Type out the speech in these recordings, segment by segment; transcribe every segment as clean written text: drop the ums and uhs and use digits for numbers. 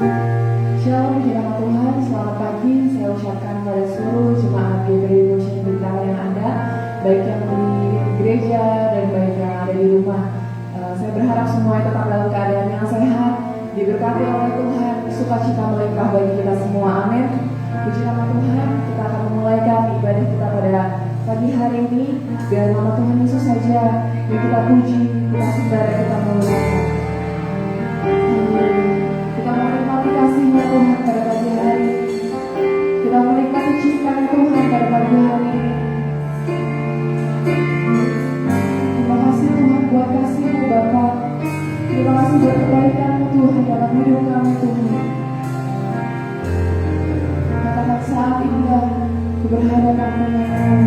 Shalom kiranya Tuhan, selamat pagi. Saya ucapkan pada seluruh jemaat GBI Motion Bintang yang ada, baik yang di gereja dan baik yang ada di rumah. Saya berharap semuanya tetap dalam keadaan yang sehat, diberkati oleh Tuhan, sukacita melimpah bagi kita semua. Amin. Puji nama Tuhan, kita akan memulaikan ibadah kita pada pagi hari ini. Biar nama Tuhan Yesus saja yang kita puji, kita sembah dan kita memuliakan. Kita menikmati kasih-Nya Tuhan pada pagi hari ini. Kita menikmati cinta Tuhan pada pagi hari ini. Terima kasih Tuhan buat kasih-Mu Bapa. Terima kasih buat kebaikan-Mu Tuhan dalam hidup kami Tuhan. Katakan saat indah keberhadapan menyayang.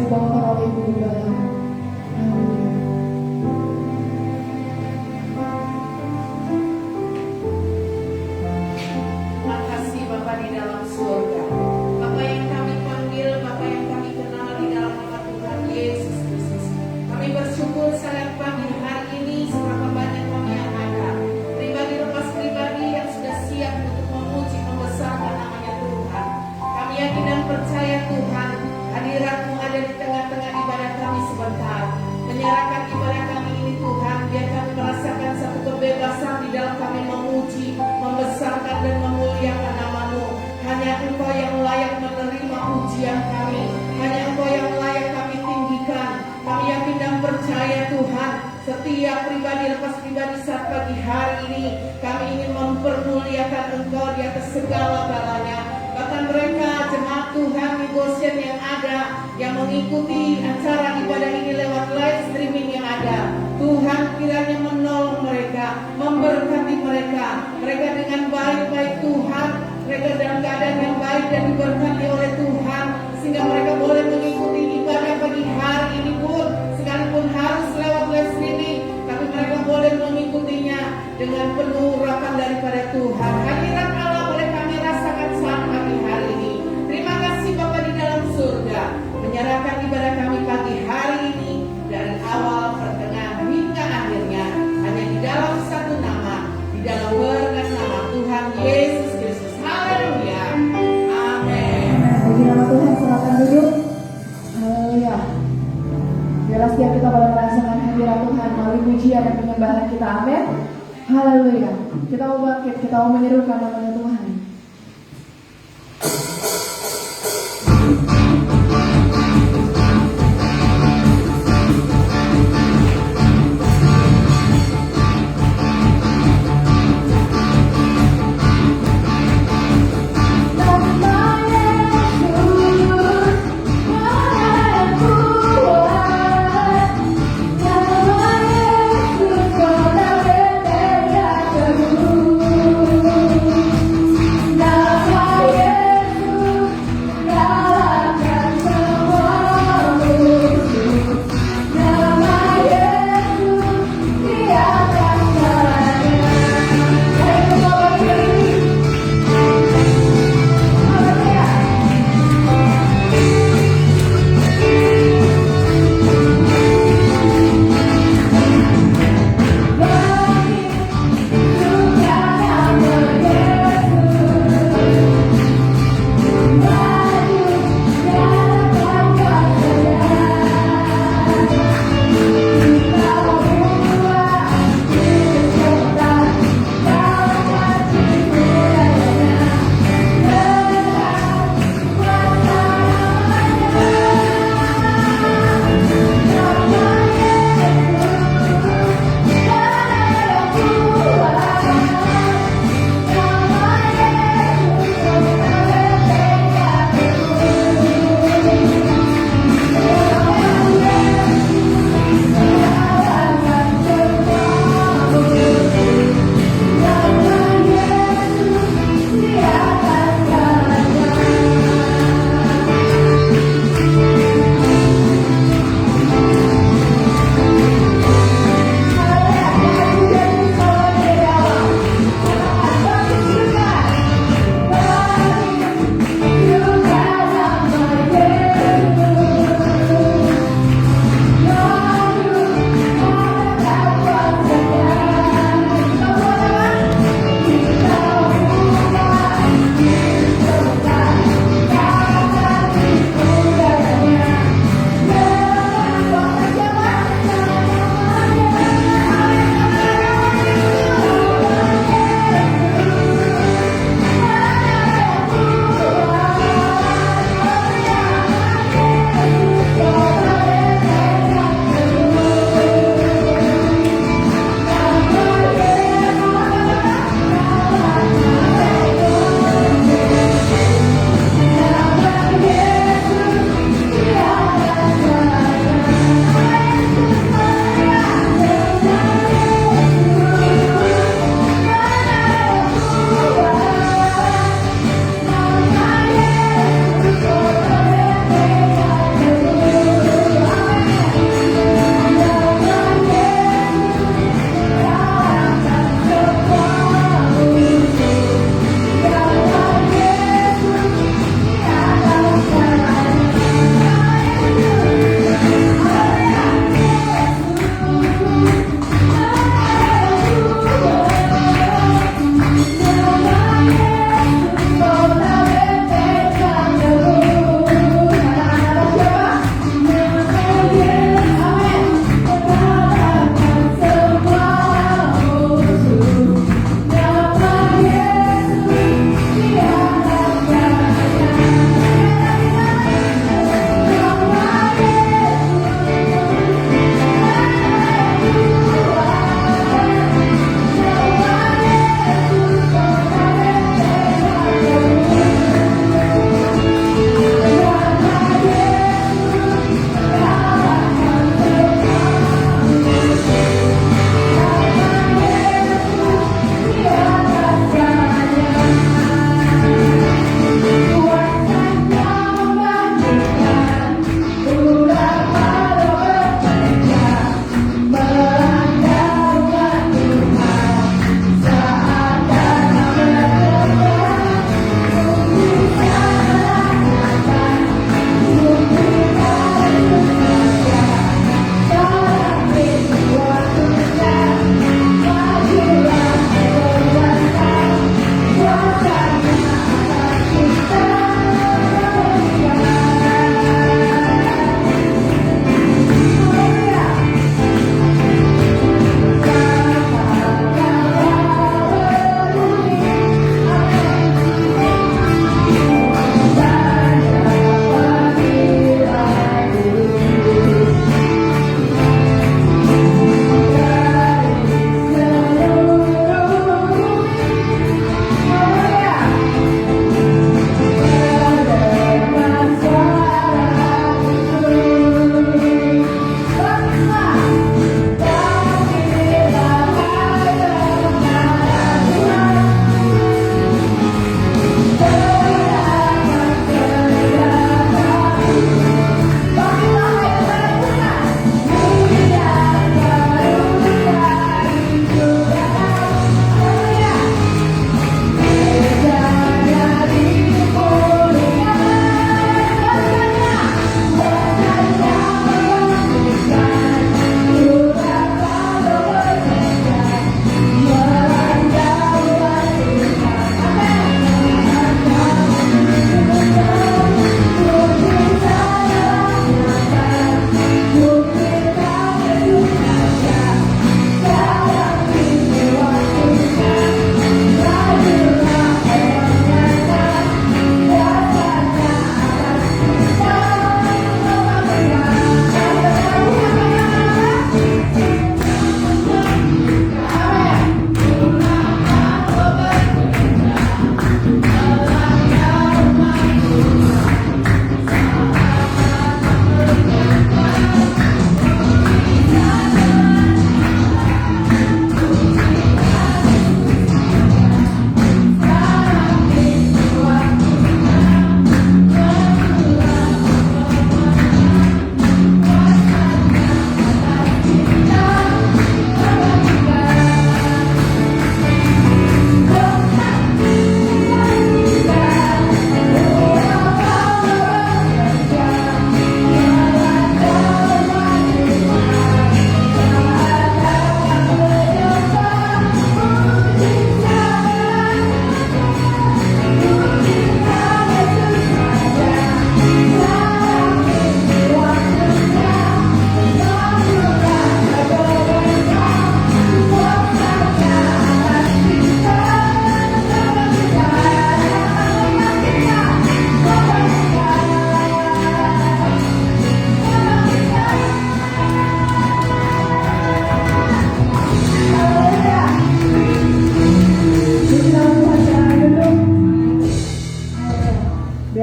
dibawakan oleh Ibu Gembala. Haleluya. Makasih Bapa di dalam surga, Bapa yang kami panggil, Bapa yang kami kenal di dalam nama Tuhan Yesus Kristus. Kami bersyukur sangat pagi hari ini seberapa banyak kami yang ada, pribadi lepas pribadi yang sudah siap untuk memuji membesarkan namanya Tuhan. Kami yakin dan percaya Tuhan, hadirat-Mu ada di tengah-tengah ibadah kami sebentar. Menyerahkan ibadah kami ini Tuhan, biar kami merasakan satu kebebasan di dalam kami memuji, membesarkan dan memuliakan nama-Mu. Hanya Engkau yang layak menerima pujian kami, hanya Engkau yang layak kami tinggikan. Kami yakin dan percaya Tuhan, setiap pribadi lepas pribadi saat pagi hari ini kami ingin mempermuliakan Engkau di atas segala-galanya. Bahkan mereka jemaat Tuhan di Goshen yang ada, yang mengikuti acara ibadah ini lewat live streaming yang ada, Tuhan kiranya menolong mereka, memberkati mereka dengan baik-baik Tuhan, mereka dalam keadaan yang baik dan diberkati oleh Tuhan, sehingga mereka boleh mengikuti ibadah pagi hari ini pun, sekalipun harus lewat live streaming, tapi mereka boleh mengikutinya dengan penuh urapan daripada Tuhan. Hadirat Allah boleh kami rasakan saat pagi hari ini. Terima kasih Bapa di dalam surga, menyerahkan ibadah kami pagi hari ini dari awal, pertengahan hingga akhirnya hanya di dalam satu nama, di dalam berkat nama Tuhan Yesus Kristus. Haleluya. Amin. Bagi nama Tuhan, silakan duduk. Haleluya. Biarlah setiap kita boleh merasakan hadirat Tuhan melalui pujian dan penyembahan kita. Amin. Haleluya. Kita mau bangkit, kita mau menyerukan namanya Tuhan. Yesus, kau tak berdaya jauh.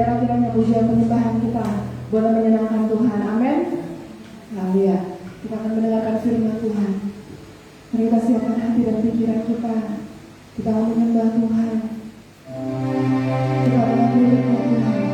Biarlah kiranya pujian penyembahan kita boleh menyenangkan Tuhan. Amin. Haleluya. Kita akan mendengarkan firman Tuhan. Mari kita siapkan hati dan pikiran kita. Kita akan menyembah Tuhan. Kita adalah miliknya Tuhan.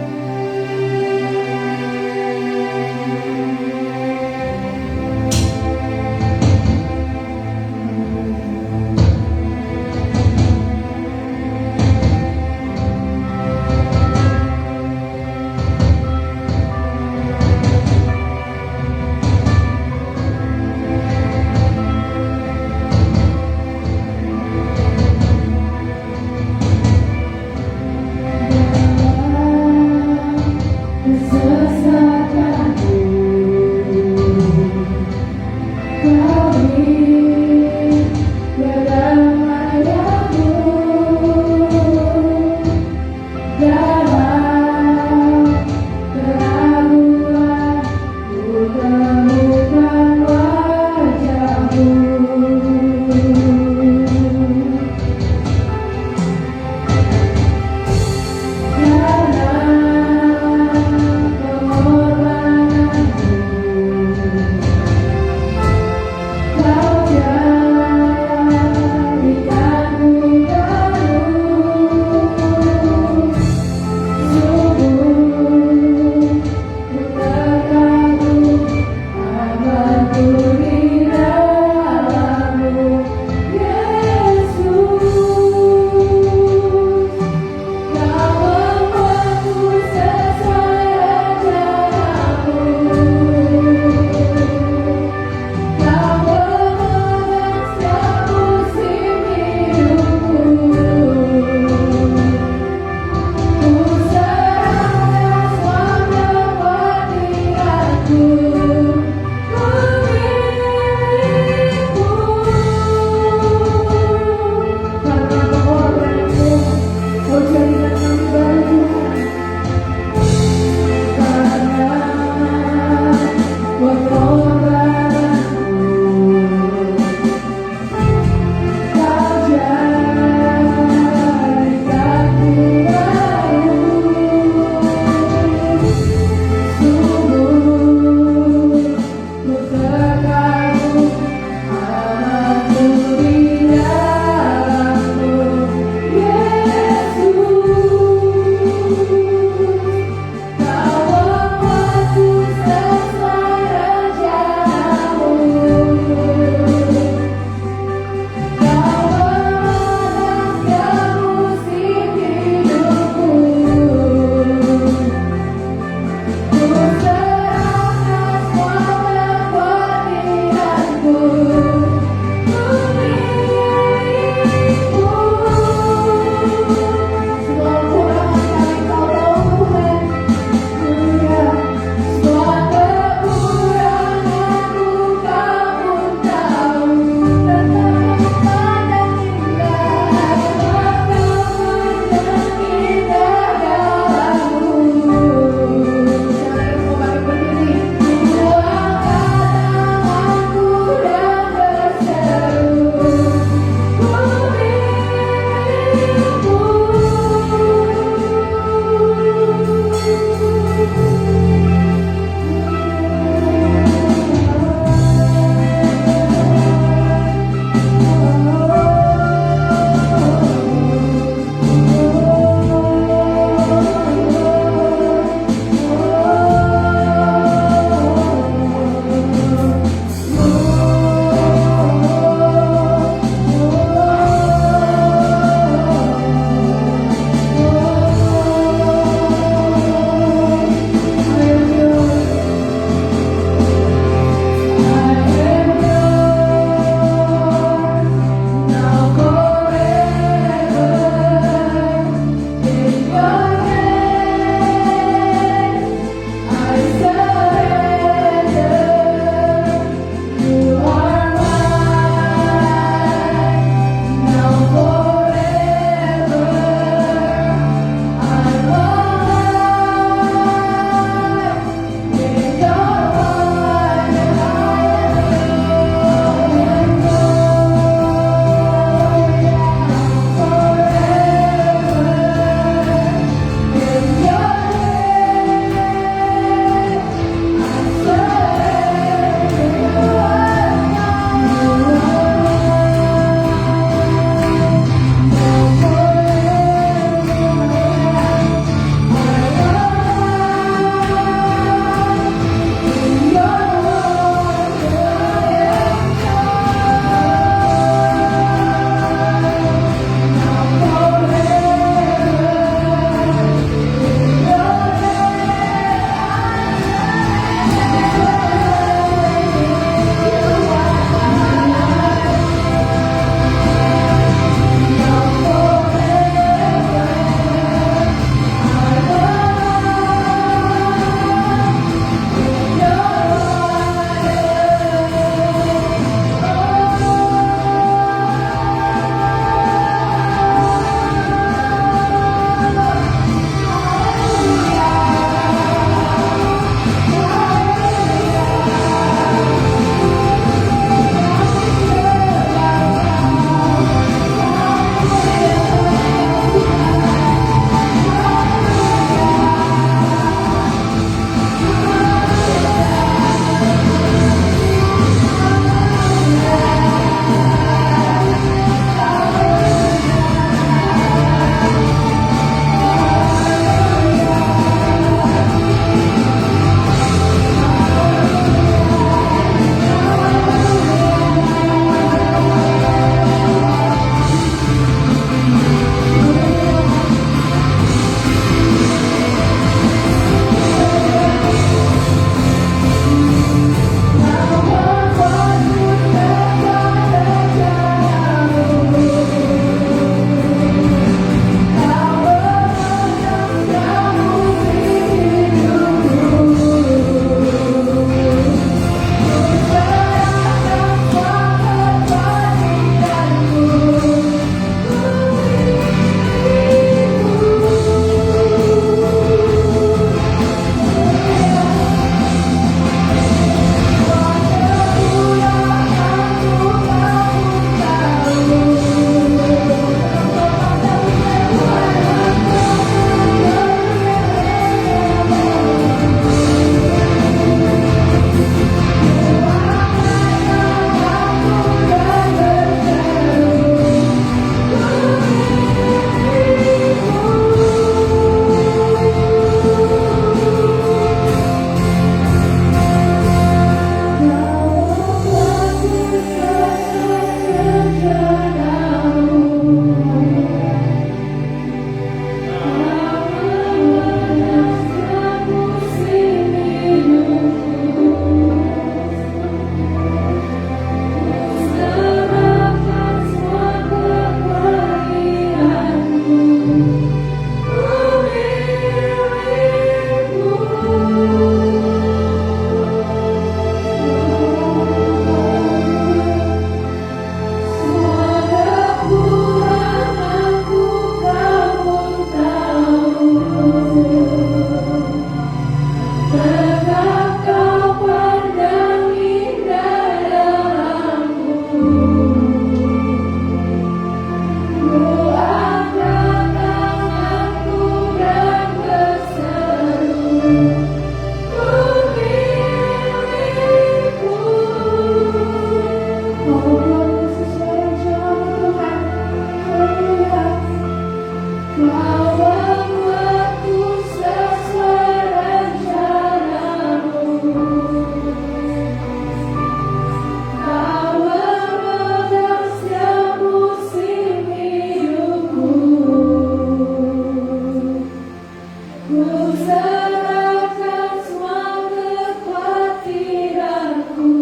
serahkan semua kekhawatiranku,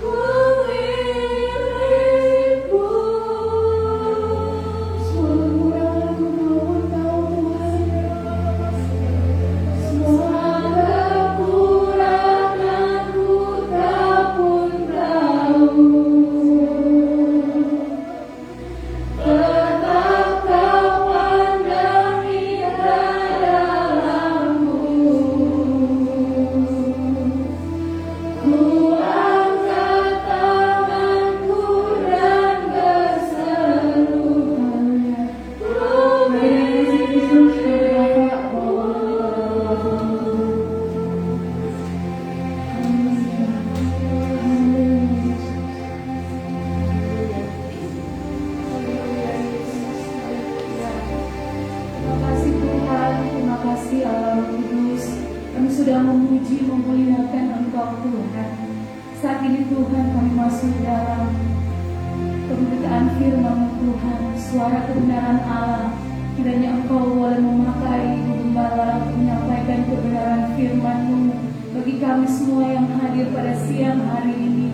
ku milikmu. Semua kekuranganku Kau tahu Tuhan, semua kekuranganku Kau pun tahu. Tetap Kau pandang indah dalamku. Ku angkat tanganku dan berseru, terima kasih Tuhan, terima kasih Allah Roh Kudus. Kami sudah memuji, memuliakan Engkau Tuhan. Saat ini Tuhan kami masuk dalam pemberitaan firman Tuhan, suara kebenaran Allah. Kiranya Engkau boleh memakai gembala untuk menyampaikan kebenaran firman-Mu bagi kami semua yang hadir pada siang hari ini.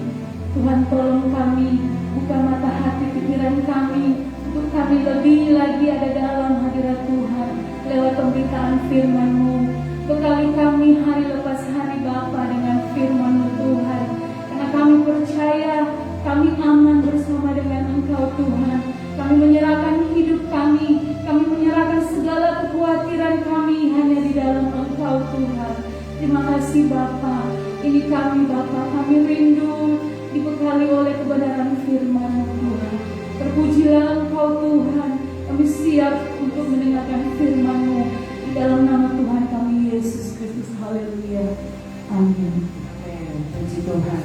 Tuhan tolong kami, buka mata hati pikiran kami, untuk kami lebih lagi ada dalam hadirat Tuhan lewat pemberitaan firman-Mu. Bekali kami hari lepas hari Bapa dengan firman-Mu Tuhan, karena kami percaya kami aman bersama dengan Engkau Tuhan. Kami menyerahkan hidup kami menyerahkan segala kekhawatiran kami hanya di dalam Engkau Tuhan. Terima kasih Bapa. Ini kami Bapa, kami rindu dibekali oleh kebenaran firman-Mu Tuhan. Terpujilah Engkau Tuhan. Kami siap untuk mendengarkan firman-Mu di dalam nama Tuhan kami Yesus Kristus. Haleluya. Amin. Amin. Puji Tuhan.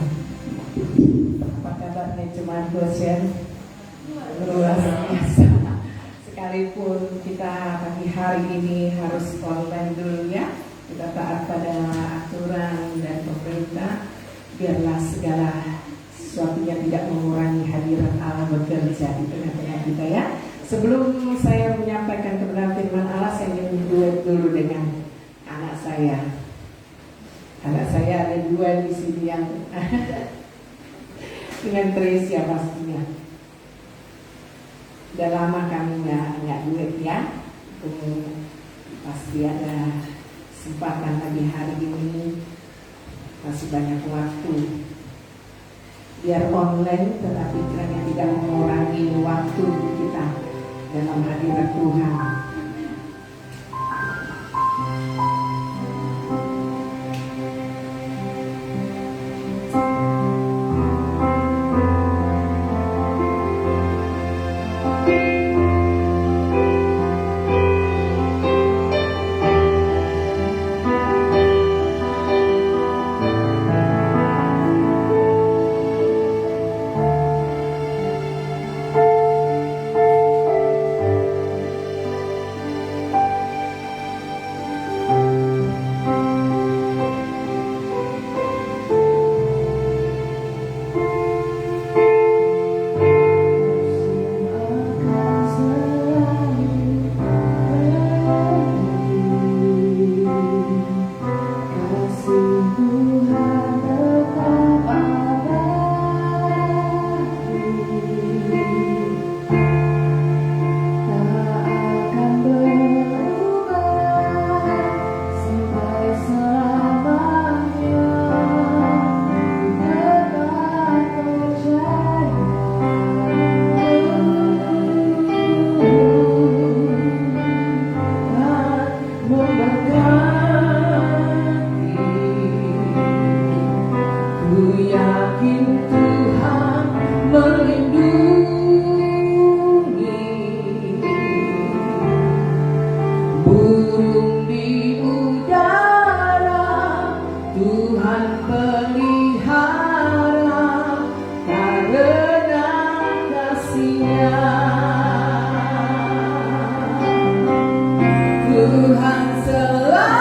Apa kabarnya jemaat Goshen? Luar biasa. Sekalipun kita pagi hari ini harus online dulu ya, kita taat pada aturan dan pemerintah, biarlah segala sesuatunya tidak mengurangi hadirat Allah bekerja di tengah-tengah kita ya. Sebelum saya menyampaikan kebenaran firman Allah, saya ingin duet dulu dengan anak saya. Anak saya ada dua di sini yang dengan Tresia pastinya. Udah lama kami nggak duet ya. Pasti ada kesempatan lagi hari ini, masih banyak waktu. Biar online tetapi kiranya tidak mengurangi waktu kita dalam hadirat Tuhan. Tuhan selalu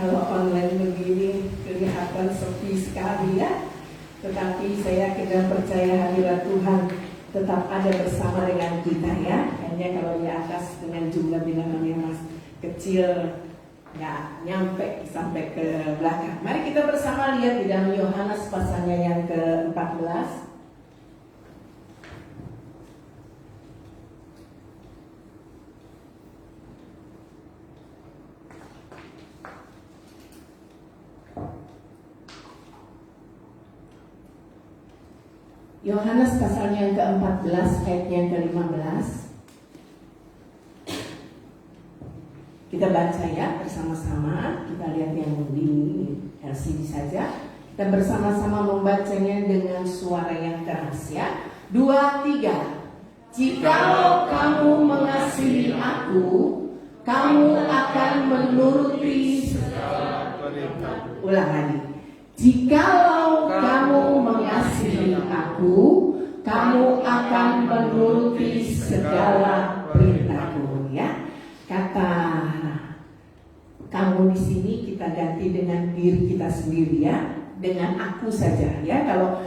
Kalau online begini kelihatan sepi sekali ya. Tetapi saya tidak percaya hadirat Tuhan tetap ada bersama dengan kita ya. Hanya kalau di atas dengan jumlah bilangan yang masih kecil nggak nyampe sampai ke belakang. Mari kita bersama lihat di dalam Yohanes pasalnya yang ke-14. Yohanes pasalnya yang ke-14 ayatnya yang ke-15. Kita baca ya bersama-sama. Kita lihat yang di LCD saja. Kita bersama-sama membacanya dengan suara yang keras ya. 2, 3. Jikalau kamu mengasihi aku, kamu akan menuruti segala perintahku. Ulang lagi. Jikalau kamu mengasihi aku, kamu akan menuruti segala perintahku ya. Kata kamu di sini kita ganti dengan diri kita sendiri ya, dengan aku saja ya. Kalau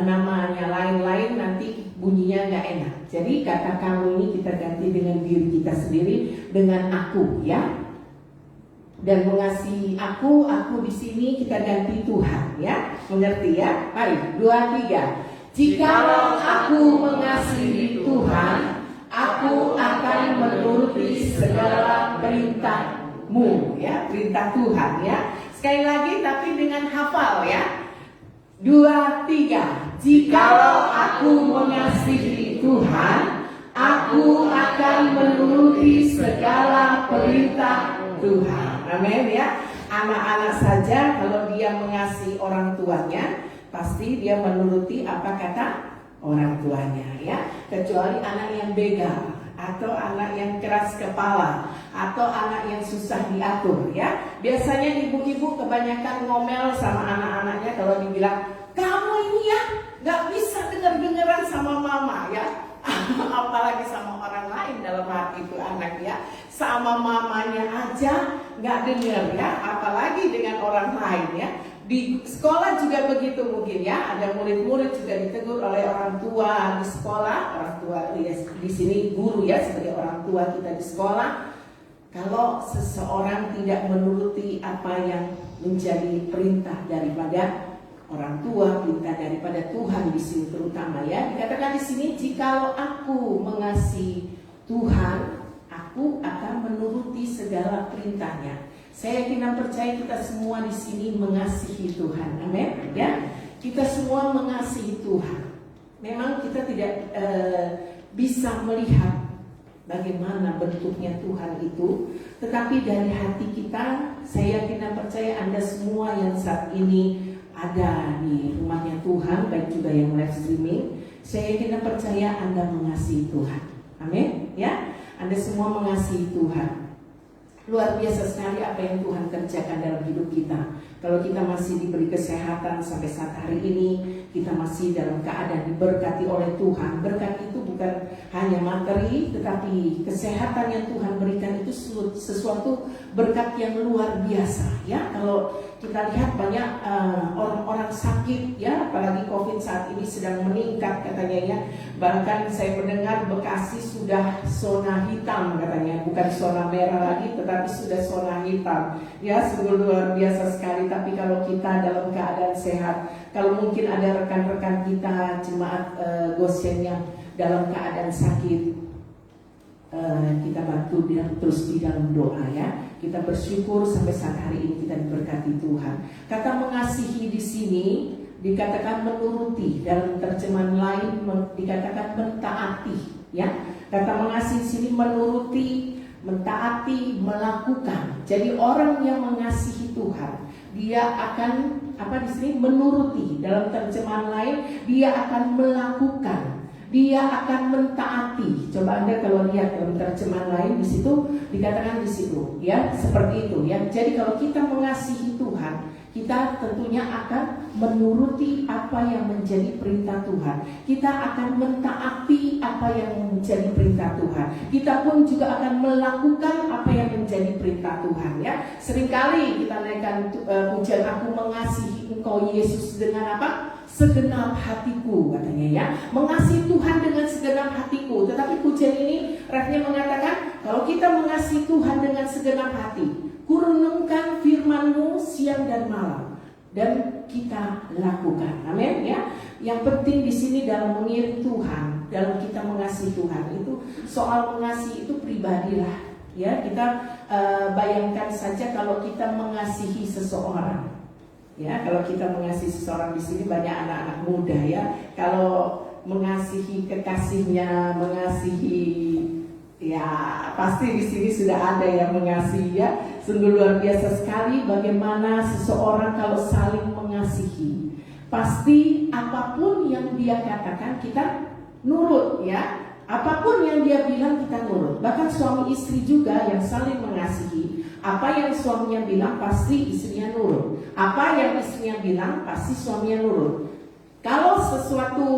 namanya lain-lain nanti bunyinya nggak enak. Jadi kata kamu ini kita ganti dengan diri kita sendiri, dengan aku ya. Dan mengasihi aku di sini kita ganti Tuhan ya. Mengerti ya? Mari 2, 3. Jikalau aku mengasihi Tuhan, aku akan menuruti segala perintahmu ya, perintah Tuhan ya. Sekali lagi tapi dengan hafal ya. 2, 3. Jikalau aku mengasihi Tuhan, aku akan menuruti segala perintah Tuhan. Amin ya. Anak-anak saja kalau dia mengasihi orang tuanya, pasti dia menuruti apa kata orang tuanya ya. Kecuali anak yang begal, atau anak yang keras kepala, atau anak yang susah diatur ya. Biasanya ibu-ibu kebanyakan ngomel sama anak-anaknya kalau dibilang, kamu ini ya gak bisa denger-dengeran sama mama ya. Apalagi sama orang lain, dalam hati itu anak ya. Sama mamanya aja nggak dengar ya, apalagi dengan orang lain ya. Di sekolah juga begitu mungkin ya. Ada murid-murid juga ditegur oleh orang tua di sekolah. Orang tua ya, di sini guru ya, sebagai orang tua kita di sekolah. Kalau seseorang tidak menuruti apa yang menjadi perintah daripada orang tua, perintah daripada Tuhan di sini terutama ya. Dikatakan di sini, jikalau aku mengasihi Tuhan, aku akan menuruti segala perintahnya. Saya yakin dan percaya kita semua di sini mengasihi Tuhan. Amin ya. Kita semua mengasihi Tuhan. Memang kita tidak bisa melihat bagaimana bentuknya Tuhan itu, tetapi dari hati kita, saya yakin dan percaya Anda semua yang saat ini ada di rumahnya Tuhan, baik juga yang live streaming, saya yakin dan percaya Anda mengasihi Tuhan. Amin ya. Anda semua mengasihi Tuhan. Luar biasa sekali apa yang Tuhan kerjakan dalam hidup kita. Kalau kita masih diberi kesehatan sampai saat hari ini, kita masih dalam keadaan diberkati oleh Tuhan. Berkat itu bukan hanya materi, tetapi kesehatan yang Tuhan berikan itu sesuatu berkat yang luar biasa ya. Kalau kita lihat banyak orang-orang sakit ya, apalagi COVID saat ini sedang meningkat katanya ya. Bahkan saya mendengar Bekasi sudah zona hitam katanya, bukan zona merah lagi, tetapi sudah zona hitam. Ya, sungguh luar biasa sekali. Tapi kalau kita dalam keadaan sehat, kalau mungkin ada rekan-rekan kita jemaat Goshen yang dalam keadaan sakit, kita bantu dia terus di dalam doa ya. Kita bersyukur sampai saat hari ini kita diberkati Tuhan. Kata mengasihi di sini dikatakan menuruti, dalam terjemahan lain dikatakan mentaati ya. Kata mengasihi di sini menuruti, mentaati, melakukan. Jadi orang yang mengasihi Tuhan, dia akan apa di sini menuruti. Dalam terjemahan lain dia akan melakukan. Dia akan mentaati. Coba Anda kalau lihat dalam terjemahan lain di situ dikatakan di situ, ya seperti itu ya. Jadi kalau kita mengasihi Tuhan, kita tentunya akan menuruti apa yang menjadi perintah Tuhan. Kita akan mentaati apa yang menjadi perintah Tuhan. Kita pun juga akan melakukan apa yang menjadi menjadi perintah Tuhan ya. Seringkali kita naikkan pujian aku mengasihi Engkau Yesus dengan apa? Segenap hatiku katanya ya. Mengasihi Tuhan dengan segenap hatiku. Tetapi pujian ini refnya mengatakan kalau kita mengasihi Tuhan dengan segenap hati, kurenungkan firman-Mu siang dan malam dan kita lakukan. Amin ya. Yang penting di sini dalam mengiring Tuhan, dalam kita mengasihi Tuhan itu soal mengasihi itu pribadilah ya. Kita bayangkan saja kalau kita mengasihi seseorang ya, kalau kita mengasihi seseorang, di sini banyak anak-anak muda ya. Kalau mengasihi kekasihnya, mengasihi ya pasti di sini sudah ada yang mengasihi ya. Sungguh luar biasa sekali bagaimana seseorang kalau saling mengasihi. Pasti apapun yang dia katakan kita nurut ya. Apapun yang dia bilang kita nurut. Bahkan suami istri juga yang saling mengasihi, apa yang suaminya bilang pasti istrinya nurut. Apa yang istrinya bilang pasti suaminya nurut. Kalau sesuatu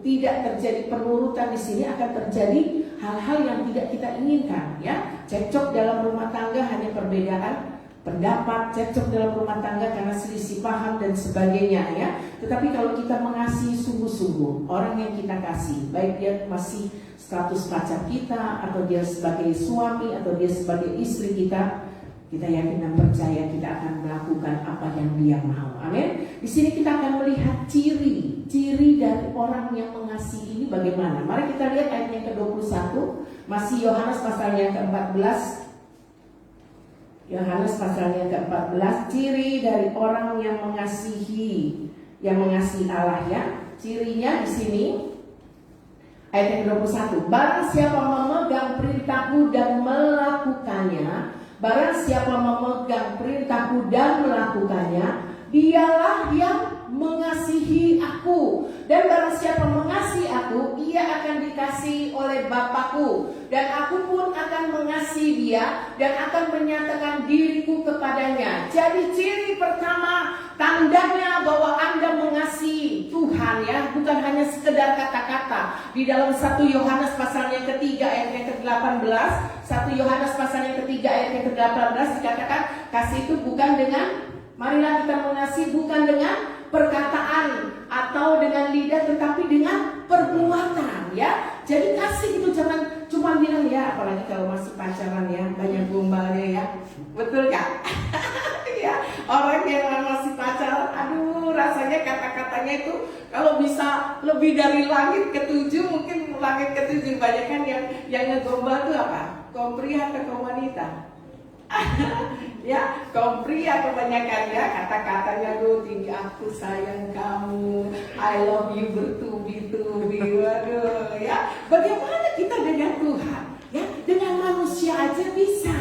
tidak terjadi penurutan di sini, akan terjadi hal-hal yang tidak kita inginkan ya. Cekcok dalam rumah tangga hanya perbedaan pendapat, cekcok dalam rumah tangga karena selisih paham dan sebagainya ya. Tetapi kalau kita mengasihi sungguh-sungguh orang yang kita kasih, baik dia masih status pacar kita, atau dia sebagai suami, atau dia sebagai istri kita yakin dan percaya kita akan melakukan apa yang dia mau. Amin. Di sini kita akan melihat ciri dari orang yang mengasihi ini bagaimana. Mari kita lihat ayat yang ke-21, masih Yohanes pasal yang ke-14. Yohanes pasal yang ke-14, ciri dari orang yang mengasihi Allah ya. Cirinya di sini ayat yang ke-21. Barang siapa memegang perintahku dan melakukannya, barang siapa memegang perintahku dan melakukannya, dialah yang mengasihi aku. Dan barang siapa mengasihi aku, ia akan dikasihi oleh Bapakku, dan aku pun akan mengasihi dia dan akan menyatakan diriku kepadanya. Jadi ciri pertama, tandanya bahwa Anda mengasihi Tuhan ya, bukan hanya sekedar kata-kata. Di dalam 1 Yohanes pasal yang ketiga ayat yang ke-18, 1 Yohanes pasal yang ketiga ayat yang ke-18 dikatakan kasih itu bukan dengan, marilah kita mengasihi bukan dengan perkataan atau dengan lidah, tetapi dengan perbuatan ya. Jadi kasih itu jangan cuma bilang ya, apalagi kalau masih pacaran ya, banyak gombalnya ya. Betul gak? Ya, orang yang masih pacaran, aduh rasanya kata-katanya itu kalau bisa lebih dari langit ketujuh, mungkin langit ketujuh. Banyak kan yang ngegombal tuh apa? Kaum pria atau kaum wanita? Ya, kaum pria kebanyakan ya, kata-katanya tuh tinggi, aku sayang kamu, I love you bertubi-tubi. Waduh ya, bagaimana kita dengan Tuhan ya? Dengan manusia aja bisa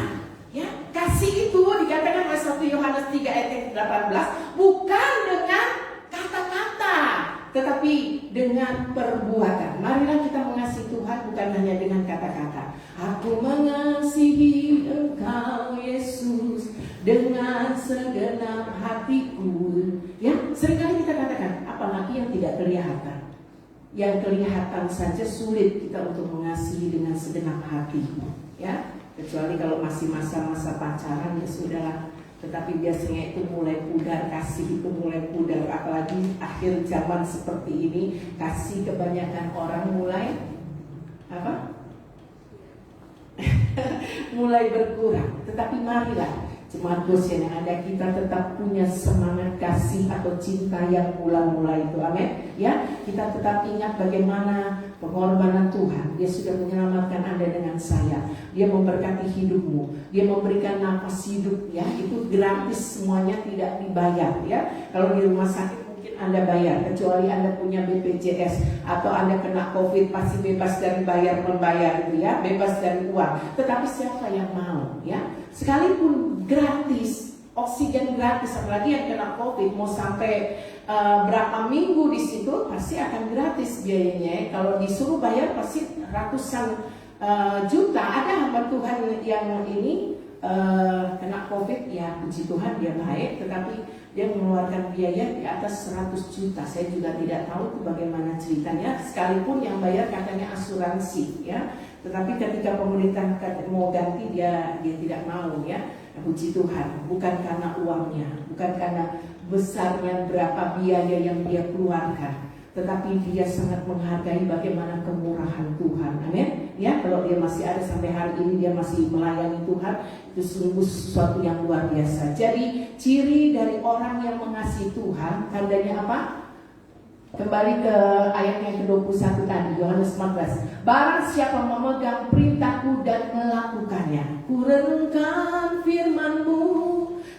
ya. Kasih itu dikatakan oleh 1 Yohanes 3 ayat yang 18 bukan dengan kata-kata, tetapi dengan perbuatan. Marilah kita mengasihi Tuhan bukan hanya dengan kata-kata. Aku mengasihi Engkau Yesus dengan segenap hatiku. Ya, seringkali kita katakan, apalagi yang tidak kelihatan. Yang kelihatan saja sulit kita untuk mengasihi dengan segenap hati. Ya, kecuali kalau masih masa-masa pacaran ya sudahlah. Tetapi biasanya itu mulai pudar, kasih itu mulai pudar. Apalagi akhir zaman seperti ini, kasih kebanyakan orang mulai apa? Mulai berkurang. Tetapi marilah jemaat Goshen yang ada, kita tetap punya semangat kasih atau cinta yang mula-mula itu. Amin. Ya, kita tetap ingat bagaimana pengorbanan Tuhan. Dia sudah menyelamatkan Anda dengan saya. Dia memberkati hidupmu. Dia memberikan nafas hidup ya. Itu gratis semuanya, tidak dibayar ya. Kalau di rumah sakit Anda bayar, kecuali Anda punya BPJS atau Anda kena COVID, pasti bebas dari membayar itu ya, bebas dari uang. Tetapi siapa yang mau ya? Sekalipun gratis, oksigen gratis, apalagi yang kena COVID mau sampai berapa minggu di situ pasti akan gratis biayanya. Kalau disuruh bayar pasti ratusan juta. Ada hamba Tuhan yang ini kena COVID ya, puji Tuhan dia baik, tetapi dia mengeluarkan biaya di atas 100 juta. Saya juga tidak tahu itu bagaimana ceritanya, sekalipun yang bayar katanya asuransi ya. Tetapi ketika pemerintah mau ganti dia tidak mau ya. Puji Tuhan, bukan karena uangnya, bukan karena besarnya berapa biaya yang dia keluarkan, tetapi dia sangat menghargai bagaimana kemurahan Tuhan. Amin. Ya, kalau dia masih ada sampai hari ini, dia masih melayani Tuhan, itu sungguh sesuatu yang luar biasa. Jadi ciri dari orang yang mengasihi Tuhan, tandanya apa? Kembali ke ayat yang ke-21 tadi, Yohanes 14. Barang siapa memegang perintahku dan melakukannya, ku renungkan firman-Mu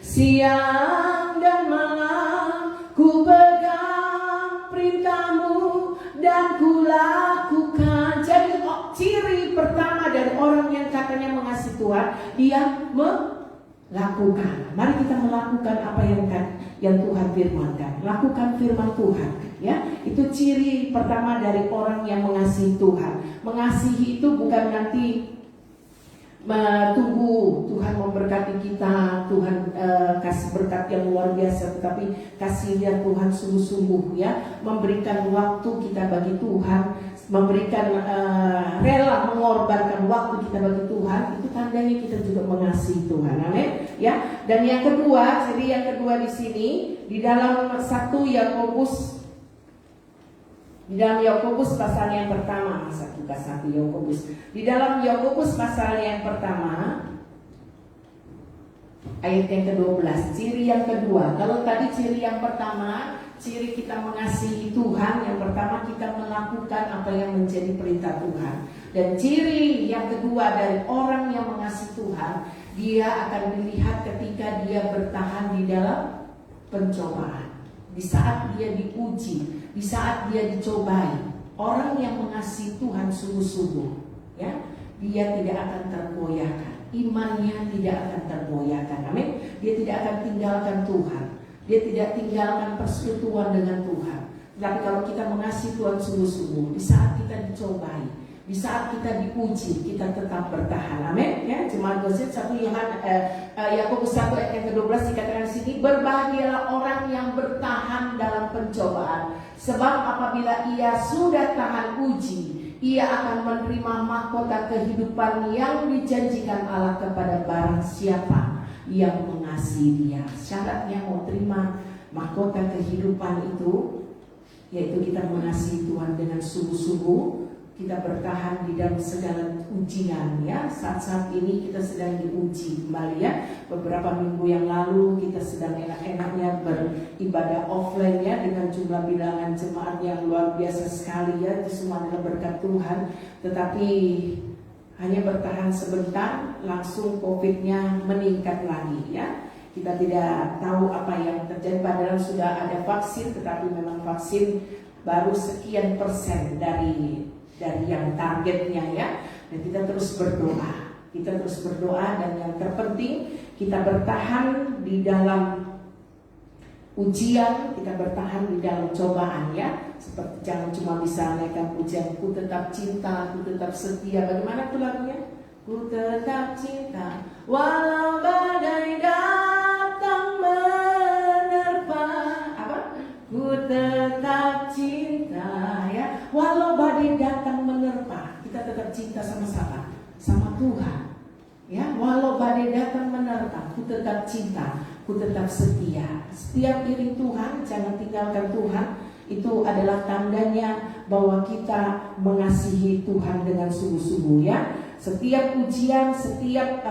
siang dan malam, ku pegang perintah-Mu dan ku lakukan. Jadi ciri pertama dari orang yang katanya mengasihi Tuhan, dia melakukan. Mari kita melakukan apa yang Tuhan firmankan. Lakukan firman Tuhan, ya. Itu ciri pertama dari orang yang mengasihi Tuhan. Mengasihi itu bukan nanti tunggu Tuhan memberkati kita, Tuhan kasih berkat yang luar biasa, tetapi kasihnya Tuhan sungguh-sungguh, ya, memberikan waktu kita bagi Tuhan, memberikan rela mengorbankan waktu kita bagi Tuhan. Itu tandanya kita juga mengasihi Tuhan. Amin. Ya. Dan yang kedua, jadi yang kedua di sini di dalam 1 Yakobus, di dalam Yakobus pasal yang pertama, 1 Yakobus. Di dalam Yakobus pasal yang pertama ayat yang ke-12, ciri yang kedua. Kalau tadi ciri yang pertama, ciri kita mengasihi Tuhan, yang pertama kita melakukan apa yang menjadi perintah Tuhan. Dan ciri yang kedua dari orang yang mengasihi Tuhan, dia akan dilihat ketika dia bertahan di dalam pencobaan. Di saat dia diuji, di saat dia dicobai, orang yang mengasihi Tuhan sungguh-sungguh, ya, dia tidak akan tergoyahkan, imannya tidak akan tergoyahkan. Amin. Dia tidak akan tinggalkan Tuhan, dia tidak tinggalkan persekutuan dengan Tuhan. Tapi kalau kita mengasihi Tuhan sungguh-sungguh, di saat kita dicobai, di saat kita diuji, kita tetap bertahan. Amin. Ya, Jemaat Gosip 1 Yakobus 1 ayat yang ke-12 dikatakan di sini, berbahagialah orang yang bertahan dalam pencobaan, sebab apabila ia sudah tahan uji, ia akan menerima mahkota kehidupan yang dijanjikan Allah kepada barang siapa yang mengasihi Dia. Syaratnya mau terima mahkota kehidupan itu, yaitu kita mengasihi Tuhan dengan sungguh-sungguh. Kita bertahan di dalam segala ujian, ya. Saat-saat ini kita sedang diuji kembali, ya. Beberapa minggu yang lalu kita sedang enak-enaknya beribadah offline, ya, dengan jumlah bilangan jemaat yang luar biasa sekali, ya. Itu semua adalah berkat Tuhan. Tetapi hanya bertahan sebentar, langsung COVID-nya meningkat lagi, ya. Kita tidak tahu apa yang terjadi, padahal sudah ada vaksin, tetapi memang vaksin baru sekian persen dari yang targetnya, ya. Dan kita terus berdoa, dan yang terpenting kita bertahan di dalam ujian, kita bertahan di dalam cobaan, ya. Seperti jangan cuma bisa naikkan pujian, ku tetap cinta, ku tetap setia. Bagaimana tuh lagunya? Ku tetap cinta walau badai datang menerpa. Apa? Ku tetap cinta, ya. Walau badai datang menerpa, kita tetap cinta sama siapa? Sama Tuhan. Ya, walau badai datang menerpa, ku tetap cinta, ku tetap setia. Setiap iring Tuhan, jangan tinggalkan Tuhan. Itu adalah tandanya bahwa kita mengasihi Tuhan dengan sungguh-sungguh, ya. Setiap ujian, setiap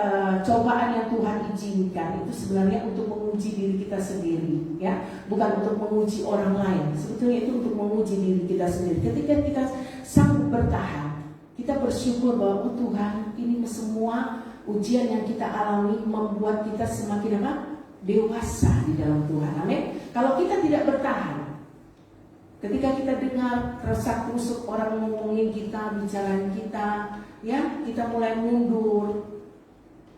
cobaan yang Tuhan izinkan itu sebenarnya untuk menguji diri kita sendiri, ya, bukan untuk menguji orang lain. Sebetulnya itu untuk menguji diri kita sendiri. Ketika kita sanggup bertahan, kita bersyukur bahwa Tuhan, ini semua ujian yang kita alami membuat kita semakin apa? Dewasa di dalam Tuhan. Amin. Kalau kita tidak bertahan, ketika kita dengar keresak kusuk orang ngomongin kita, bicarain kita, ya, kita mulai mundur,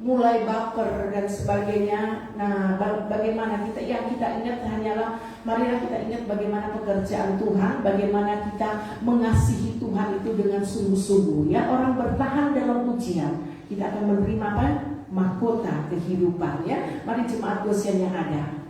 mulai baper dan sebagainya. Nah, bagaimana yang kita ingat hanyalah, marilah kita ingat bagaimana pekerjaan Tuhan, bagaimana kita mengasihi Tuhan itu dengan sungguh-sungguh, ya. Orang bertahan dalam ujian, kita akan menerima apa? Mahkota kehidupan, ya. Mari jemaat Goshen yang ada,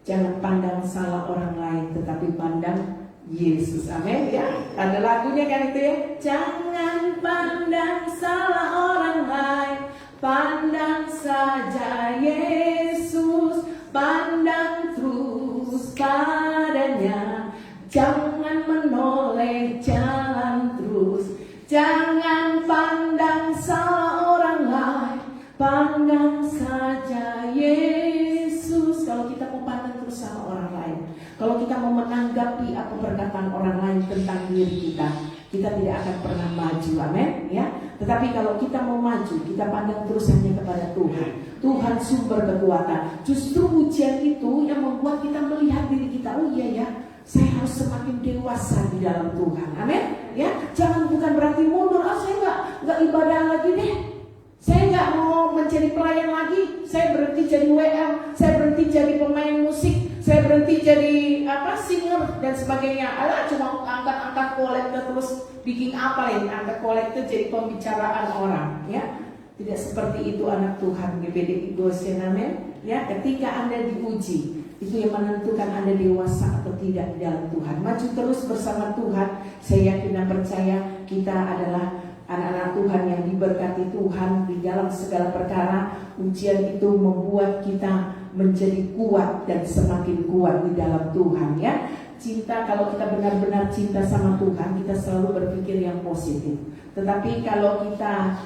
jangan pandang salah orang lain, tetapi pandang Yesus. Amin ya. Ada lagunya kan itu ya. Jangan pandang salah orang lain, pandang saja Yesus, pandang terus padanya. Jangan menoleh, jalan terus. Jangan pandang salah orang lain, pandang saja Yesus. Kalau kita mau pandang terus sama orang lain, kalau kita mau menanggapi apa perkataan orang lain tentang diri kita tidak akan pernah maju. Amin ya. Tetapi kalau kita mau maju, kita pandang terus hanya kepada Tuhan. Tuhan sumber kekuatan. Justru ujian itu yang membuat kita melihat diri kita. Oh iya ya, saya harus semakin dewasa di dalam Tuhan. Amin ya. Jangan bukan berarti mundur. Saya nggak ibadah lagi deh. Saya nggak mau menjadi pelayan lagi. Saya berhenti jadi WL. Saya berhenti jadi pemain musik. Saya berhenti jadi singer dan sebagainya. Cuma angkat kolektor terus bikin apa ya? Angkat kolektor jadi pembicaraan orang. Ya, tidak seperti itu anak Tuhan. GBD Goshen, amin. Ya, ketika Anda diuji, itu yang menentukan Anda dewasa atau tidak di dalam Tuhan. Maju terus bersama Tuhan. Saya yakin dan percaya kita adalah anak-anak Tuhan yang diberkati Tuhan di dalam segala perkara. Ujian itu membuat kita menjadi kuat dan semakin kuat di dalam Tuhan ya. Cinta, kalau kita benar-benar cinta sama Tuhan, kita selalu berpikir yang positif. Tetapi kalau kita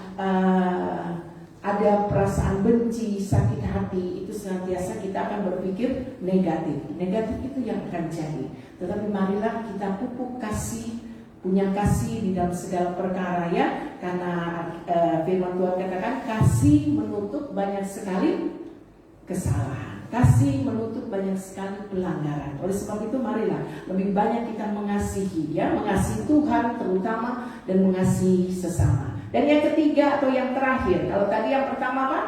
ada perasaan benci, sakit hati, itu senantiasa kita akan berpikir negatif. Negatif itu yang akan jadi. Tetapi marilah kita pupuk kasih, punya kasih di dalam segala perkara ya. Karena firman Tuhan katakan kasih menutup banyak sekali kesalahan, kasih menutup banyak sekali pelanggaran. Oleh sebab itu marilah lebih banyak kita mengasihi ya, mengasihi Tuhan terutama dan mengasihi sesama. Dan yang ketiga atau yang terakhir, kalau tadi yang pertama apa?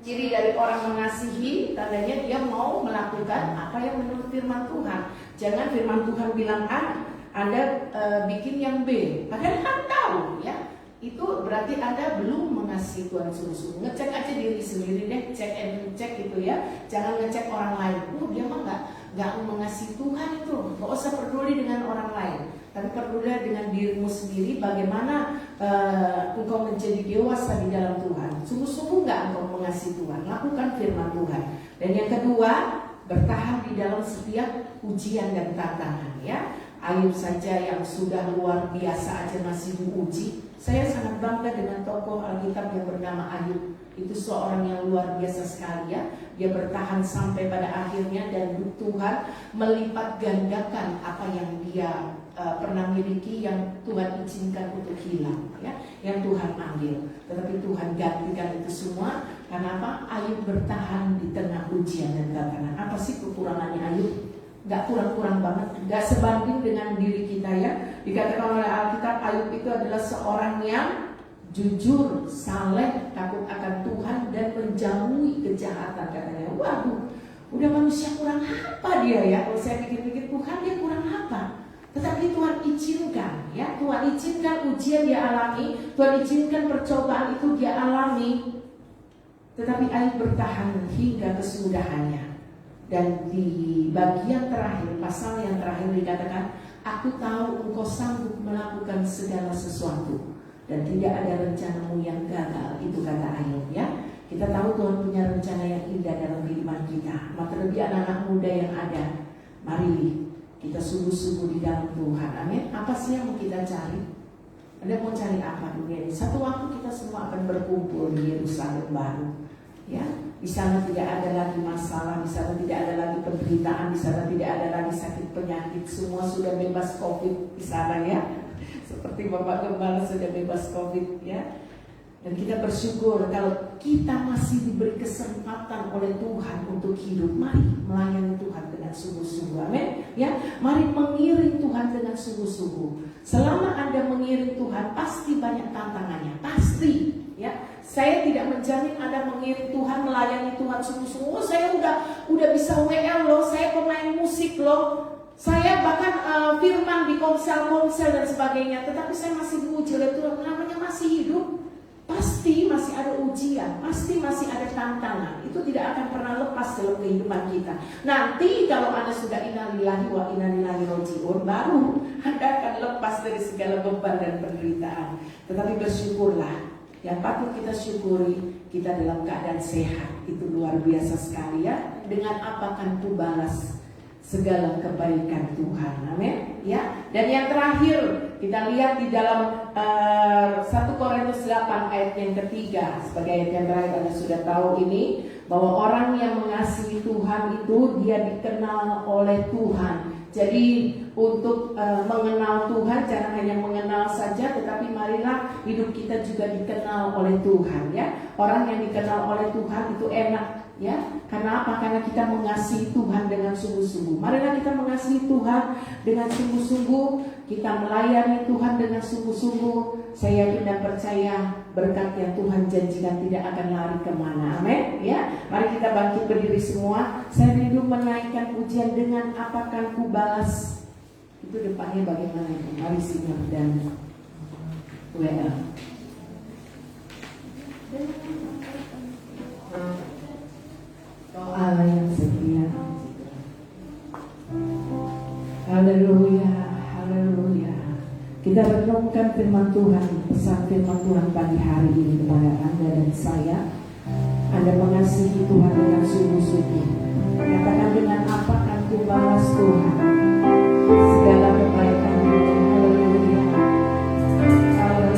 Ciri dari orang mengasihi, tandanya dia mau melakukan apa yang menurut firman Tuhan. Jangan firman Tuhan bilang A, Anda bikin yang B, padahal kan tahu ya. Itu berarti Anda belum mengasihi Tuhan sungguh-sungguh. Ngecek aja diri sendiri deh, cek and check gitu ya. Jangan ngecek orang lain. Dia mah nggak mengasihi Tuhan itu. Nggak usah peduli dengan orang lain, tapi peduli dengan dirimu sendiri. Bagaimana engkau menjadi dewasa di dalam Tuhan? Sungguh-sungguh nggak engkau mengasihi Tuhan? Lakukan firman Tuhan. Dan yang kedua, bertahan di dalam setiap ujian dan tantangan ya. Ayub saja yang sudah luar biasa aja masih diuji. Saya sangat bangga dengan tokoh Alkitab yang bernama Ayub. Itu seorang yang luar biasa sekali ya. Dia bertahan sampai pada akhirnya dan Tuhan melipat gandakan apa yang dia pernah miliki yang Tuhan izinkan untuk hilang ya, yang Tuhan ambil. Tetapi Tuhan gantikan itu semua karena apa? Ayub bertahan di tengah ujian dan tantangan. Apa sih kekurangannya Ayub? Gak kurang-kurang banget, gak sebanding dengan diri kita ya. Dikatakan oleh Alkitab Ayub itu adalah seorang yang jujur, saleh, takut akan Tuhan dan menjauhi kejahatan katanya. Waduh, udah manusia kurang apa dia ya? Kalau saya pikir-pikir Tuhan dia kurang apa? Tetapi Tuhan izinkan ya, Tuhan izinkan ujian dia alami, Tuhan izinkan percobaan itu dia alami. Tetapi Ayub bertahan hingga kesudahannya. Dan di bagian terakhir, pasal yang terakhir dikatakan, aku tahu engkau sanggup melakukan segala sesuatu dan tidak ada rencanamu yang gagal. Itu kata Ayub ya. Kita tahu Tuhan punya rencana yang indah dalam kehidupan kita. Maka terlebih anak-anak muda yang ada, mari kita sungguh-sungguh di dalam Tuhan. Amin. Apa sih yang mau kita cari? Anda mau cari apa dunia ini? Satu waktu kita semua akan berkumpul di Yerusalem baru ya. Di sana tidak ada lagi masalah, di sana tidak ada lagi penderitaan, di sana tidak ada lagi sakit penyakit, semua sudah bebas COVID di sana ya. Seperti Bapak Gembala sudah bebas COVID ya. Dan kita bersyukur kalau kita masih diberi kesempatan oleh Tuhan untuk hidup. Mari melayani Tuhan dengan sungguh-sungguh, amin ya. Mari mengiring Tuhan dengan sungguh-sungguh. Selama Anda mengiring Tuhan, pasti banyak tantangannya, pasti. Ya, saya tidak menjamin Anda mengiring Tuhan, melayani Tuhan sungguh-sungguh. Saya udah bisa WL loh, saya pemain musik loh, saya bahkan firman di konsel-konsel dan sebagainya. Tetapi saya masih diuji oleh Tuhan, namanya masih hidup. Pasti masih ada ujian, pasti masih ada tantangan. Itu tidak akan pernah lepas dalam kehidupan kita. Nanti kalau Anda sudah innalillahi wa inna ilaihi raji'un, baru Anda akan lepas dari segala beban dan penderitaan. Tetapi bersyukurlah. Yang patut kita syukuri, kita dalam keadaan sehat. Itu luar biasa sekali ya. Dengan apa akan ku balas segala kebaikan Tuhan. Amin. Ya. Dan yang terakhir kita lihat di dalam 1 Korintus 8 ayat yang ketiga. Sebagai ayat yang terakhir, Anda sudah tahu ini, bahwa orang yang mengasihi Tuhan itu dia dikenal oleh Tuhan. Jadi untuk mengenal Tuhan jangan hanya mengenal saja, tetapi marilah hidup kita juga dikenal oleh Tuhan ya. Orang yang dikenal oleh Tuhan itu enak ya. Karena apa? Karena kita mengasihi Tuhan dengan sungguh-sungguh. Marilah kita mengasihi Tuhan dengan sungguh-sungguh, kita melayani Tuhan dengan sungguh-sungguh. Saya yakin dan percaya berkat yang Tuhan janjikan tidak akan lari kemana. Amin ya. Mari kita bangkit berdiri semua. Saya rindu menaikkan pujian dengan apakan ku balas. Itu depannya bagaimana itu? Mari simak dan WL. Oh Allah yang setia. Haleluya, haleluya. Kita renungkan firman Tuhan, pesan firman Tuhan pagi hari ini kepada Anda dan saya. Anda mengasihi Tuhan dengan sungguh-sungguh. Katakan, dengan apa akan ku balas Tuhan segala kebaikan Tuhan. Haleluya, haleluya.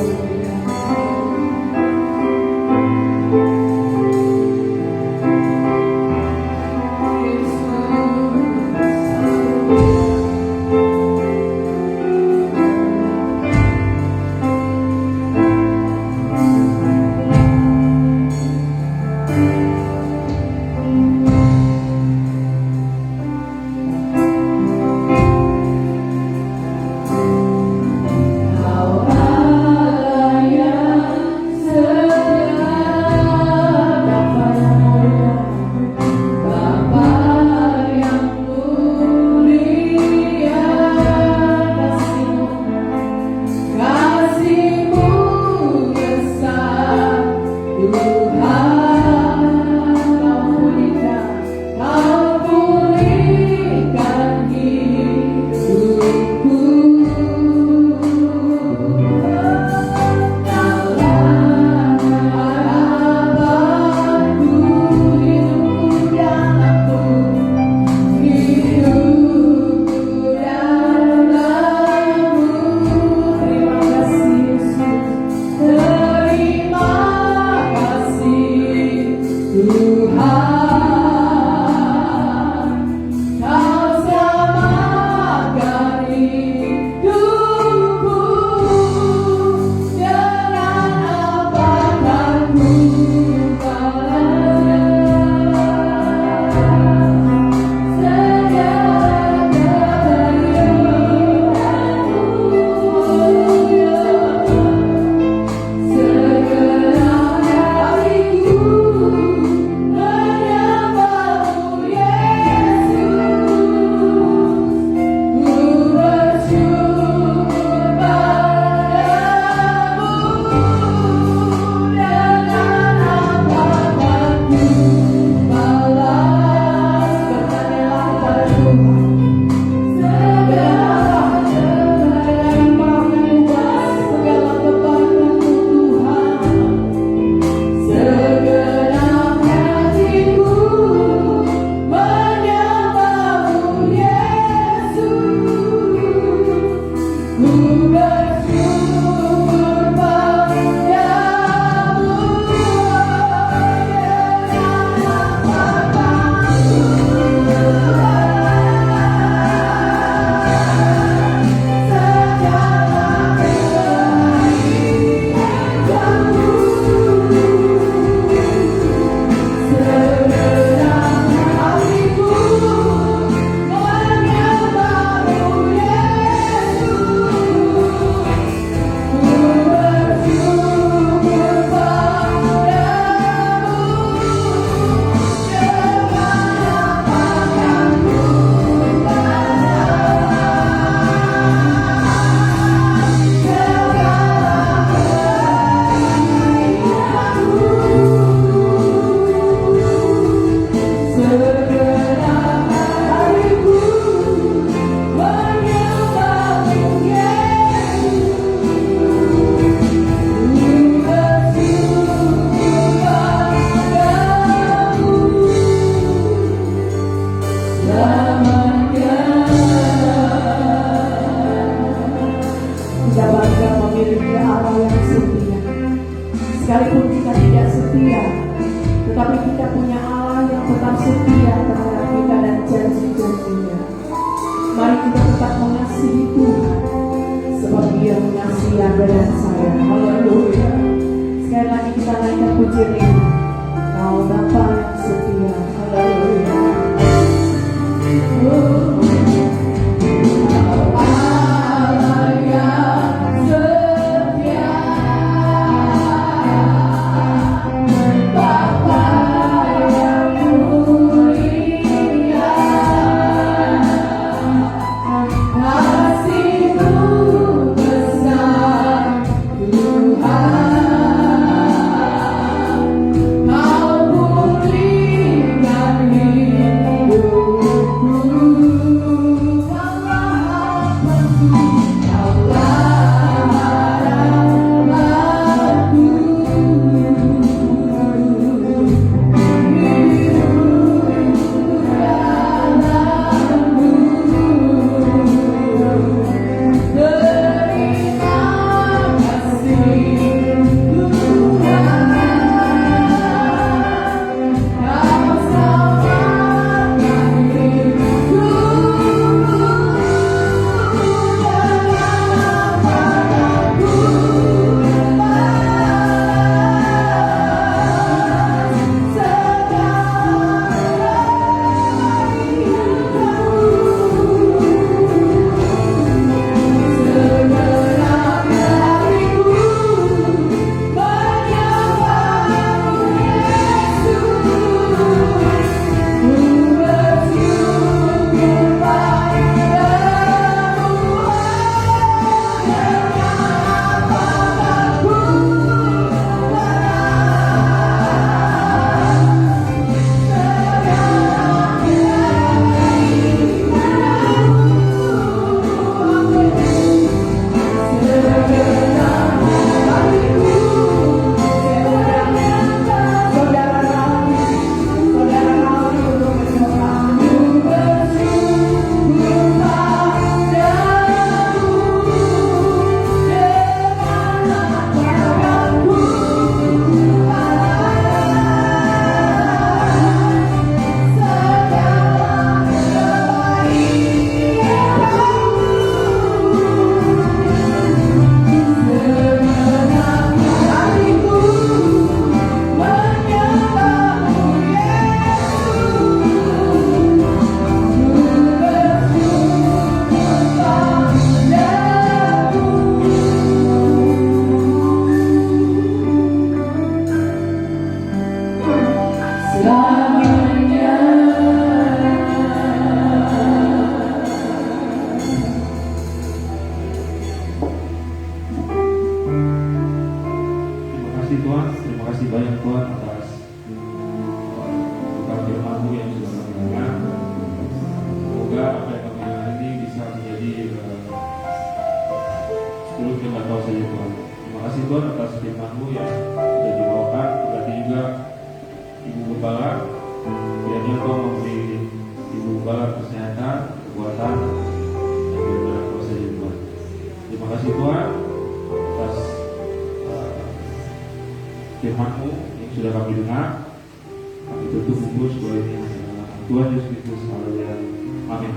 sudah kami dengar, kami tutup bungkus doa ini yang adalah Tuhan Yesus Kristus. Haleluya. Amin.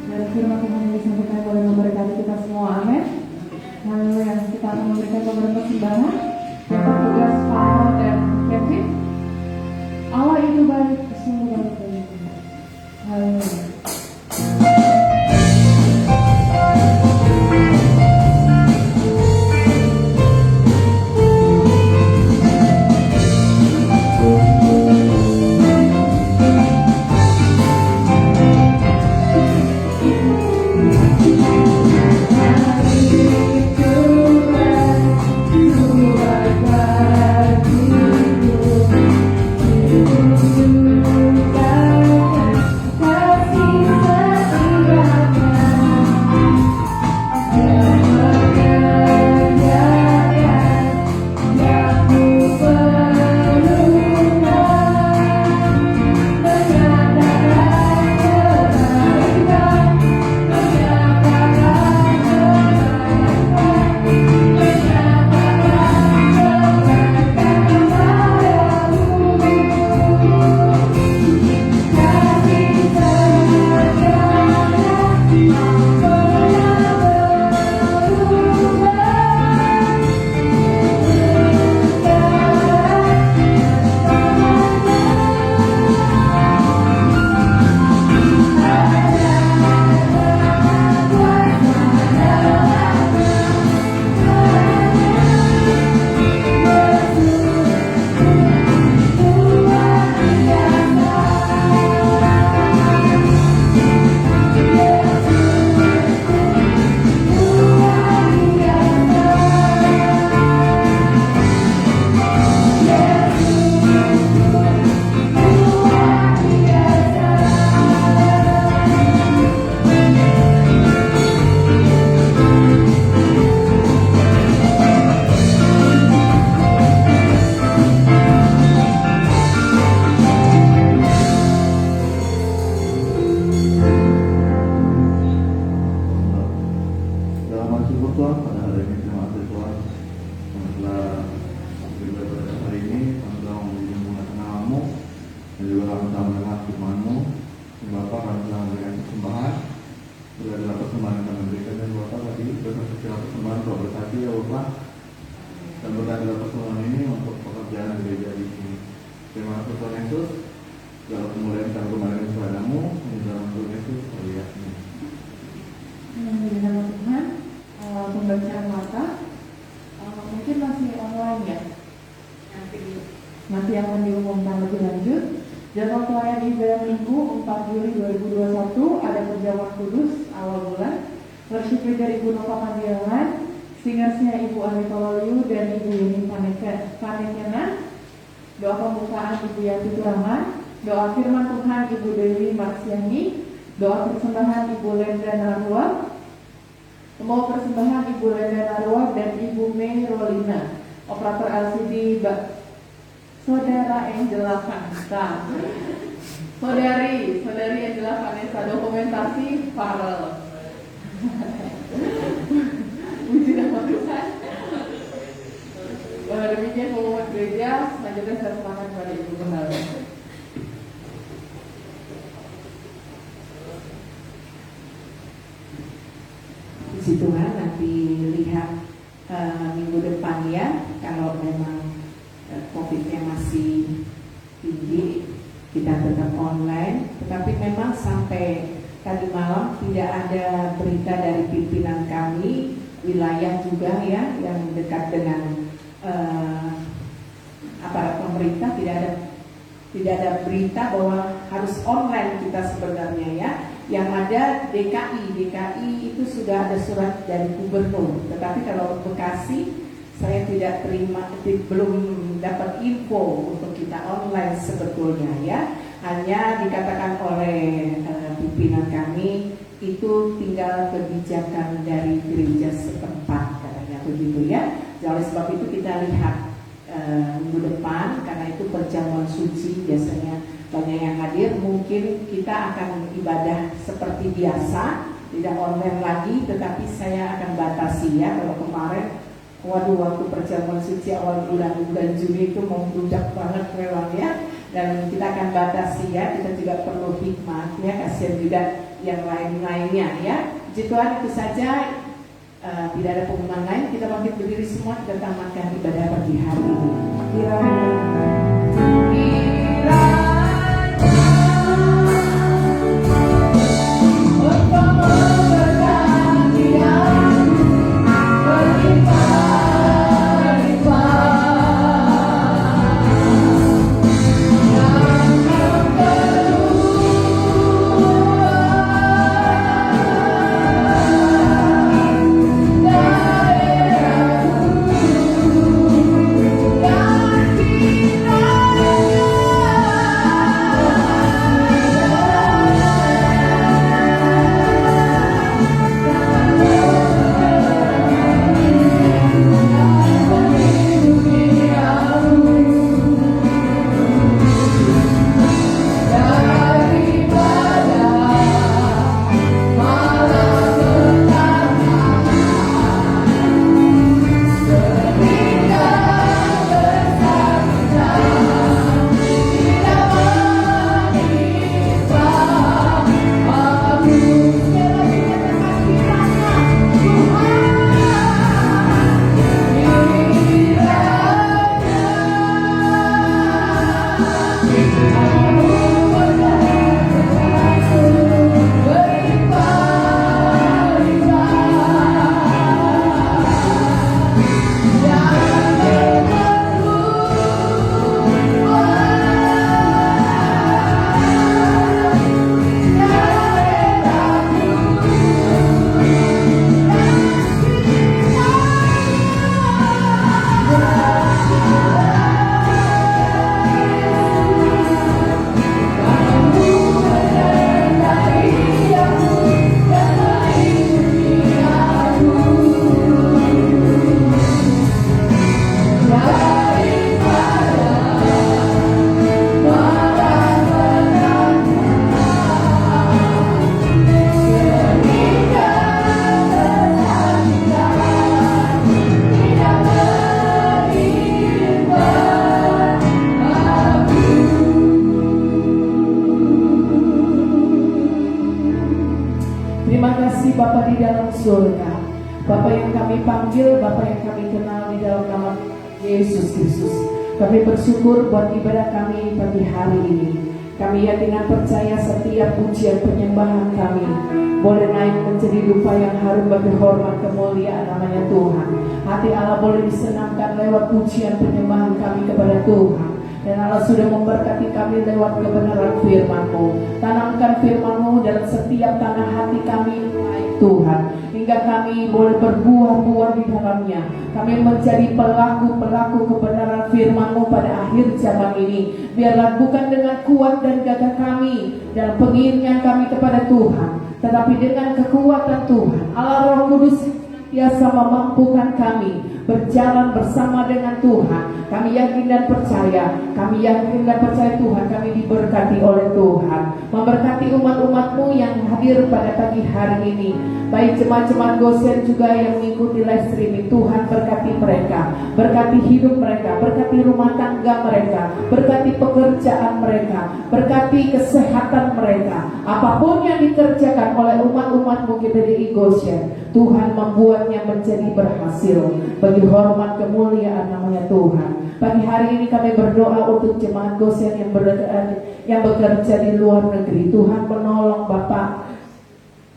Dan firman Tuhan yang disampaikan boleh memberkati kita semua. Amin. Haleluya. Kita akan memberikan beberapa persembahan. Bapak tugas Farel dan Kevin. Allah itu baik, sungguh baik bagi kita. Haleluya. Nanti akan diumumkan lebih lanjut. Jadwal pelayan ibadah Minggu 4 Juli 2021 ada perjamuan kudus awal bulan. Worship leader Ibu Nova Pandialan, singersnya Ibu Anita Waluyu dan Ibu Yeni Panekena. Doa pembukaan Ibu Yanti Turaman, doa firman Tuhan Ibu Dewi Marsiani, doa persembahan Ibu Lenda Narua, mau persembahan Ibu Lenda Narua dan Ibu Mei Rolina, operator LCD Saudara Angela Vanessa, Saudari Angela Vanessa, dokumentasi Farel. Puji nama Tuhan. Demikian pengumuman gereja. Selanjutnya saya serahkan kepada Ibu Gembala. Puji Tuhan, nanti lihat minggu depan ya, kalau memang COVID-nya masih tinggi, kita tetap online. Tetapi memang sampai tadi malam tidak ada berita dari pimpinan kami, wilayah juga ya, yang dekat dengan aparat pemerintah, tidak ada berita bahwa harus online kita sebenarnya ya. Yang ada DKI itu sudah ada surat dari gubernur. Tetapi kalau Bekasi saya tidak terima, belum dapat info untuk kita online sebetulnya ya. Hanya dikatakan oleh pimpinan kami itu tinggal kebijakan dari gereja setempat katanya begitu ya. Oleh sebab itu kita lihat minggu depan, karena itu perjamuan suci biasanya banyak yang hadir, mungkin kita akan ibadah seperti biasa, tidak online lagi, tetapi saya akan batasi ya. Kalau kemarin Waduh, waktu perjamuan suci awal bulan Juni itu membludak banget memang ya. Dan kita akan batasi ya, kita juga perlu hikmat ya, kasihan juga yang lain-lainnya ya. Puji Tuhan, itu saja. Tidak ada pengumuman lain, kita bangkit berdiri semua, kita tamatkan ibadah pagi hari ini. Bapa di dalam surga, Bapa yang kami panggil, Bapa yang kami kenal di dalam nama Yesus Kristus. Kami bersyukur buat ibadah kami pagi hari ini. Kami yakin dan percaya setiap pujian penyembahan kami boleh naik menjadi dupa yang harum bagi hormat kemuliaan namanya Tuhan. Hati Allah boleh disenangkan lewat pujian penyembahan kami kepada Tuhan. Dan Allah sudah memberkati kami lewat kebenaran firman-Mu. Tanamkan firman-Mu dalam setiap tanah hati kami, Tuhan, hingga kami boleh berbuah-buah di dalamnya. Kami menjadi pelaku-pelaku kebenaran firman-Mu pada akhir zaman ini. Biarlah bukan dengan kuat dan gagah kami dalam pengiringan kami kepada Tuhan, tetapi dengan kekuatan Tuhan. Allah Roh Kudus biasa memampukan kami berjalan bersama dengan Tuhan. Kami yakin dan percaya, Tuhan, kami diberkati oleh Tuhan. Memberkati umat-umat-Mu yang hadir pada pagi hari ini, baik jemaat-jemaat Gosen juga yang mengikuti live streaming. Tuhan berkati mereka, berkati hidup mereka, berkati rumah tangga mereka, berkati pekerjaan mereka, berkati kesehatan mereka. Apapun yang dikerjakan oleh umat-umat-Mu GPDI Gosen, Tuhan membuatnya menjadi berhasil bagi hormat kemuliaan namanya Tuhan. Pagi hari ini kami berdoa untuk jemaat Gosen yang bekerja di luar negeri. Tuhan menolong Bapak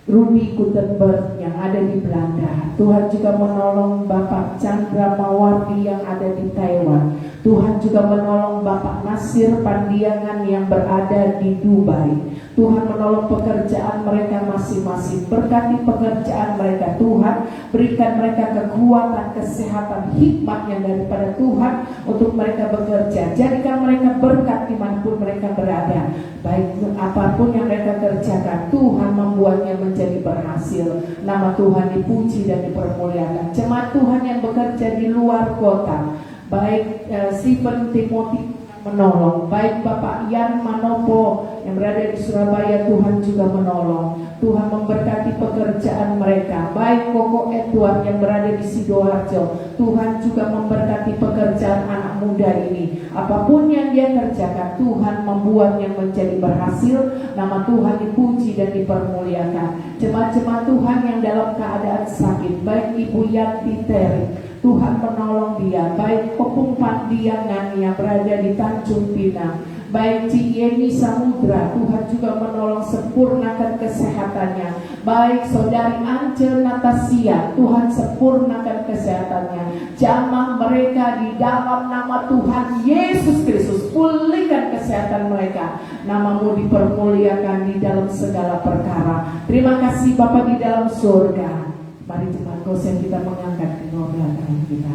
Rudy Gutenberg yang ada di Belanda. Tuhan juga menolong Bapak Chandra Mawardi yang ada di Taiwan. Tuhan juga menolong Bapak Nasir Pandiangan yang berada di Dubai. Tuhan menolong pekerjaan mereka masing-masing. Berkati pekerjaan mereka Tuhan. Berikan mereka kekuatan, kesehatan, hikmat yang daripada Tuhan untuk mereka bekerja. Jadikan mereka berkat dimanapun mereka berada. Baik apapun yang mereka kerjakan, Tuhan membuatnya menjadi berhasil. Nama Tuhan dipuji dan dipermuliakan. Jemaat Tuhan yang bekerja di luar kota, baik Stephen Timothy menolong. Baik Bapak Yan Manopo yang berada di Surabaya, Tuhan juga menolong. Tuhan memberkati pekerjaan mereka. Baik Koko Edward yang berada di Sidoarjo, Tuhan juga memberkati pekerjaan anak muda ini. Apapun yang dia kerjakan, Tuhan membuatnya menjadi berhasil. Nama Tuhan dipuji dan dipermuliakan. Jemaat-jemaat Tuhan yang dalam keadaan sakit, baik Ibu Yanti Teri, Tuhan menolong dia. Baik Kopung Pandiangan yang berada di Tanjung Pinang, baik Cik Yeni Samudra, Tuhan juga menolong, sempurnakan kesehatannya. Baik Saudari Ance Natasia, Tuhan sempurnakan kesehatannya. Jamah mereka di dalam nama Tuhan Yesus Kristus, pulihkan kesehatan mereka. Namamu dipermuliakan di dalam segala perkara. Terima kasih Bapa di dalam surga. Mari jemaat Gosen kita mengangkat kedua belah tangan kita.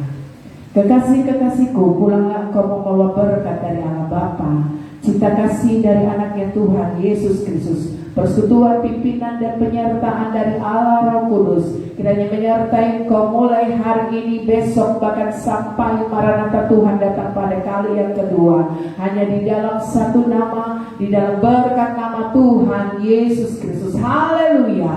Kekasih-kekasihku, pulanglah engkau membawa berkat dari Allah Bapa, cinta kasih dari anaknya Tuhan Yesus Kristus, persekutuan pimpinan dan penyertaan dari Allah Roh Kudus, kiranya menyertai engkau mulai hari ini, besok, bahkan sampai Maranatha Tuhan datang pada kali yang kedua. Hanya di dalam satu nama, di dalam berkat nama Tuhan Yesus Kristus. Haleluya.